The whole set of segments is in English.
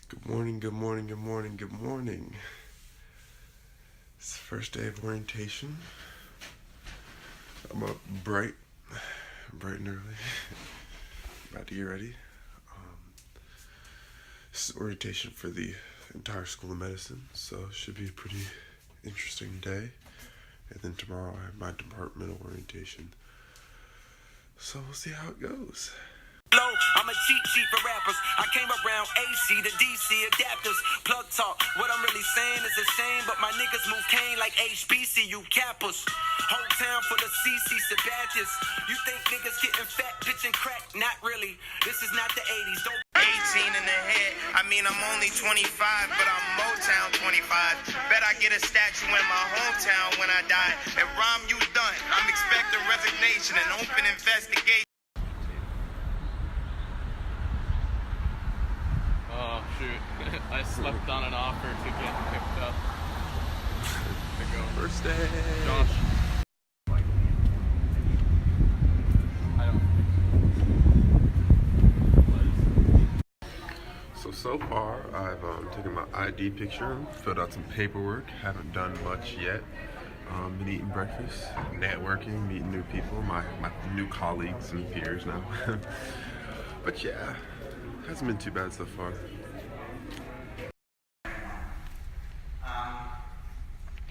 Good morning, good morning, good morning, good morning. It's the first day of orientation. I'm up bright and early. About to get ready. This is orientation for the entire School of Medicine, so it should be a pretty interesting day. And then tomorrow I have my departmental orientation. So we'll see how it goes. I'm a cheat sheet for rappers. I came around AC to DC adapters. Plug talk. What I'm really saying is a shame, but my niggas move cane like HBCU cappers. Whole town full of CC Sabathians. You think niggas getting fat, pitching crack? Not really. This is not the 80s. Don't 18 in the head. I mean, I'm only 25, but I'm Motown 25. Bet I get a statue in my hometown when I die. And Rom, you done. I'm expecting resignation and open investigation. Oh shoot, I slept on an offer to get picked up. To go. First day. Josh. I don't. So far, I've taken my ID picture, filled out some paperwork, haven't done much yet. Been eating breakfast, networking, meeting new people, my new colleagues and peers now. But yeah, hasn't been too bad so far.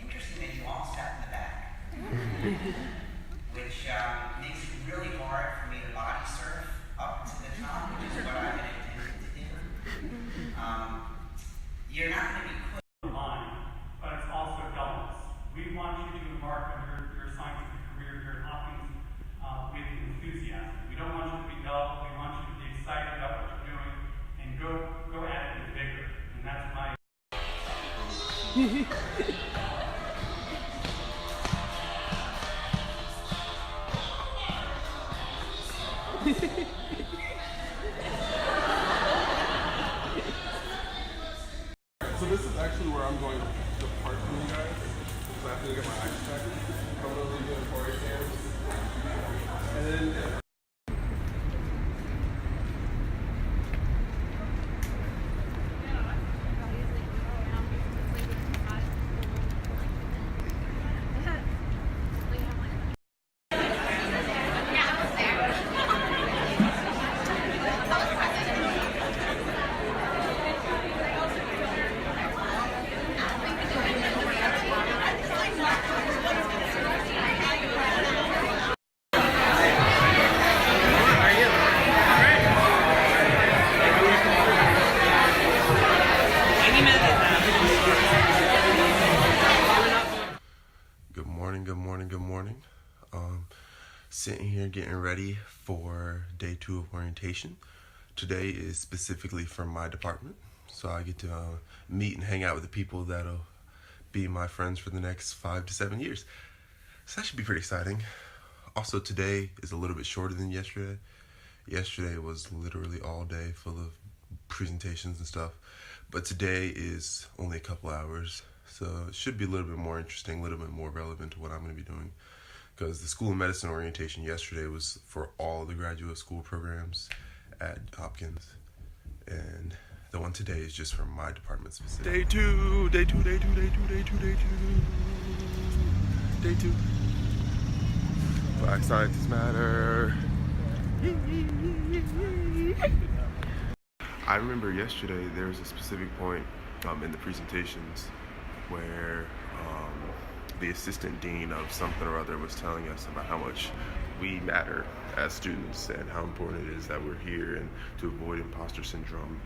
Interesting that you all sat in the back, which makes it really hard for me to body surf up to the top, which is what I had intended to do. You're not going to be put line, but it's also elements. We want you to embark on your scientific career here at Hopkins with enthusiasm. We don't want you to be dull. We want you to be excited about what you're doing and go at it with vigor. And that's my. So this is actually where I'm going to park from you guys. So I have to get my ice packet. I'm going to leave it for exams. And then Good morning. Sitting here getting ready for day 2 of orientation. Today is specifically from my department, so I get to meet and hang out with the people that'll be my friends for the next 5 to 7 years. So that should be pretty exciting. Also, today is a little bit shorter than yesterday. Yesterday was literally all day full of presentations and stuff, but today is only a couple hours. So it should be a little bit more interesting, a little bit more relevant to what I'm going to be doing. Because the School of Medicine orientation yesterday was for all the graduate school programs at Hopkins. And the one today is just for my department specifically. Day two. Black Sciences Matter. I remember yesterday there was a specific point in the presentations where the assistant dean of something or other was telling us about how much we matter as students and how important it is that we're here and to avoid imposter syndrome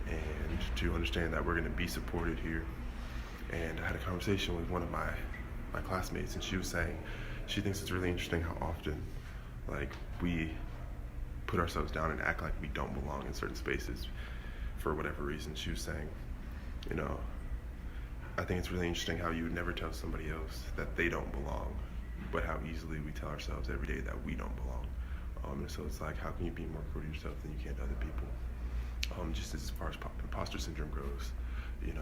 and to understand that we're going to be supported here. And I had a conversation with one of my classmates, and she was saying she thinks it's really interesting how often we put ourselves down and act like we don't belong in certain spaces for whatever reason. She was saying, I think it's really interesting how you would never tell somebody else that they don't belong, but how easily we tell ourselves every day that we don't belong. And so it's like, how can you be more true to yourself than you can to other people? Just as far as imposter syndrome goes, And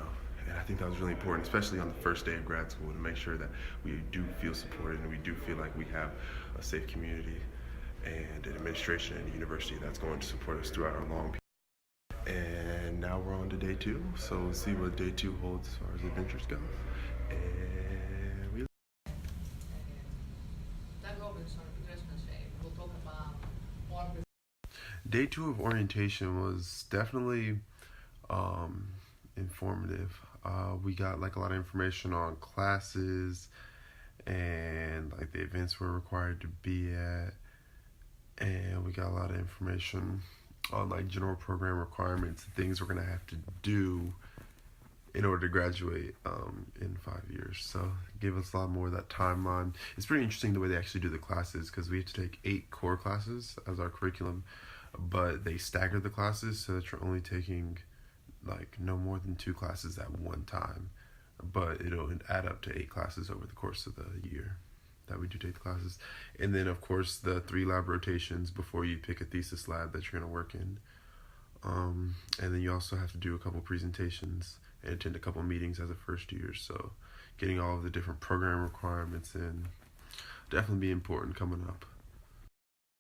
I think that was really important, especially on the first day of grad school, to make sure that we do feel supported and we do feel like we have a safe community and an administration and a university that's going to support us throughout our long period. And now we're on to day 2, so we'll see what day 2 holds as far as adventures go. And we Doug Robinson, interesting say, we'll talk about more with Day 2 of orientation was definitely informative. We got like a lot of information on classes and like the events we're required to be at, and we got a lot of information on like general program requirements and things we're gonna have to do in order to graduate in 5 years. So it gave us a lot more of that timeline. It's pretty interesting the way they actually do the classes, because we have to take 8 core classes as our curriculum, but they stagger the classes so that you're only taking like no more than 2 classes at one time, but it'll add up to 8 classes over the course of the year that we do take the classes. And then of course the 3 lab rotations before you pick a thesis lab that you're going to work in. And then you also have to do a couple presentations and attend a couple meetings as a first year. So getting all of the different program requirements in definitely be important coming up.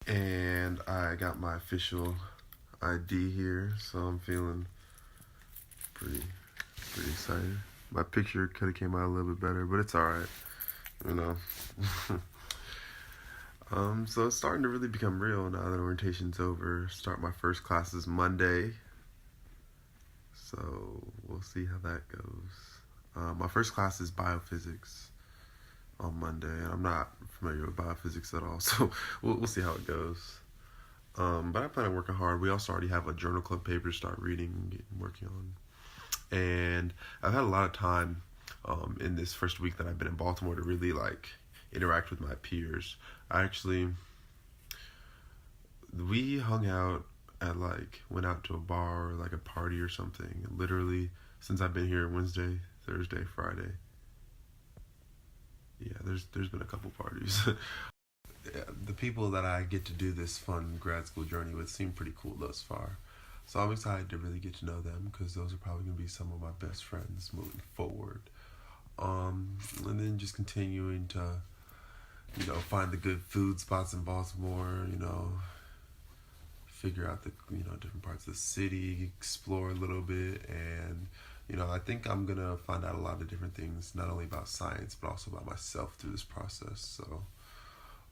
And I got my official ID here, so I'm feeling pretty excited. My picture could have came out a little bit better, but it's alright, you know. So it's starting to really become real now that orientation's over. Start my first classes Monday, so we'll see how that goes. My first class is biophysics on Monday, and I'm not familiar with biophysics at all, so we'll see how it goes. But I plan on working hard. We also already have a journal club paper to start reading and working on. And I've had a lot of time in this first week that I've been in Baltimore to really like interact with my peers. We hung out at went out to a bar or like a party or something. Literally since I've been here Wednesday, Thursday, Friday. Yeah, there's been a couple parties. Yeah, the people that I get to do this fun grad school journey with seem pretty cool thus far. So I'm excited to really get to know them, because those are probably going to be some of my best friends moving forward. And then just continuing to, find the good food spots in Baltimore, figure out the, different parts of the city, explore a little bit. And, I think I'm going to find out a lot of different things, not only about science, but also about myself through this process. So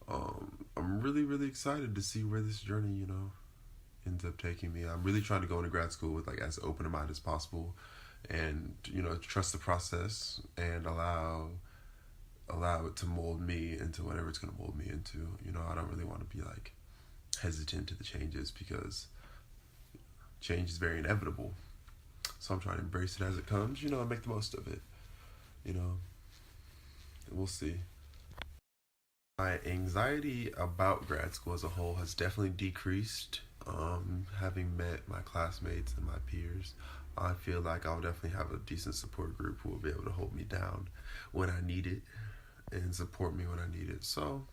I'm really, really excited to see where this journey, ends up taking me. I'm really trying to go into grad school with as open a mind as possible, and trust the process and allow it to mold me into whatever it's going to mold me into. I don't really want to be hesitant to the changes, because change is very inevitable. So I'm trying to embrace it as it comes, and make the most of it. We'll see. My anxiety about grad school as a whole has definitely decreased. Having met my classmates and my peers, I feel like I'll definitely have a decent support group who will be able to hold me down when I need it and support me when I need it. So,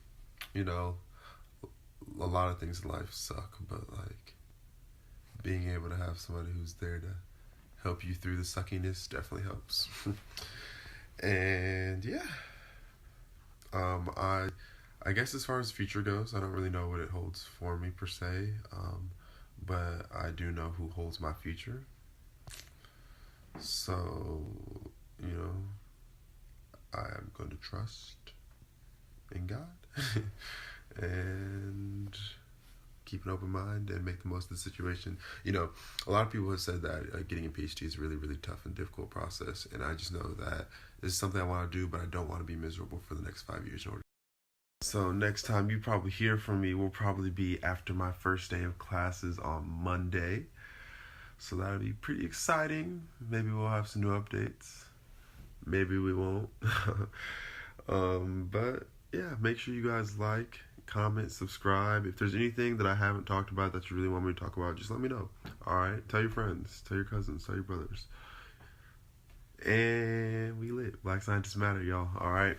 a lot of things in life suck, but being able to have somebody who's there to help you through the suckiness definitely helps. And yeah, I guess as far as future goes, I don't really know what it holds for me per se, but I do know who holds my future. So, I am going to trust in God and keep an open mind and make the most of the situation. A lot of people have said that getting a PhD is a really, really tough and difficult process, and I just know that this is something I want to do, but I don't want to be miserable for the next 5 years in order. So next time you probably hear from me will probably be after my first day of classes on Monday. So that'll be pretty exciting. Maybe we'll have some new updates. Maybe we won't. But yeah, make sure you guys like, comment, subscribe. If there's anything that I haven't talked about that you really want me to talk about, just let me know. Alright? Tell your friends, tell your cousins, tell your brothers. And we lit. Black Scientists Matter, y'all. Alright?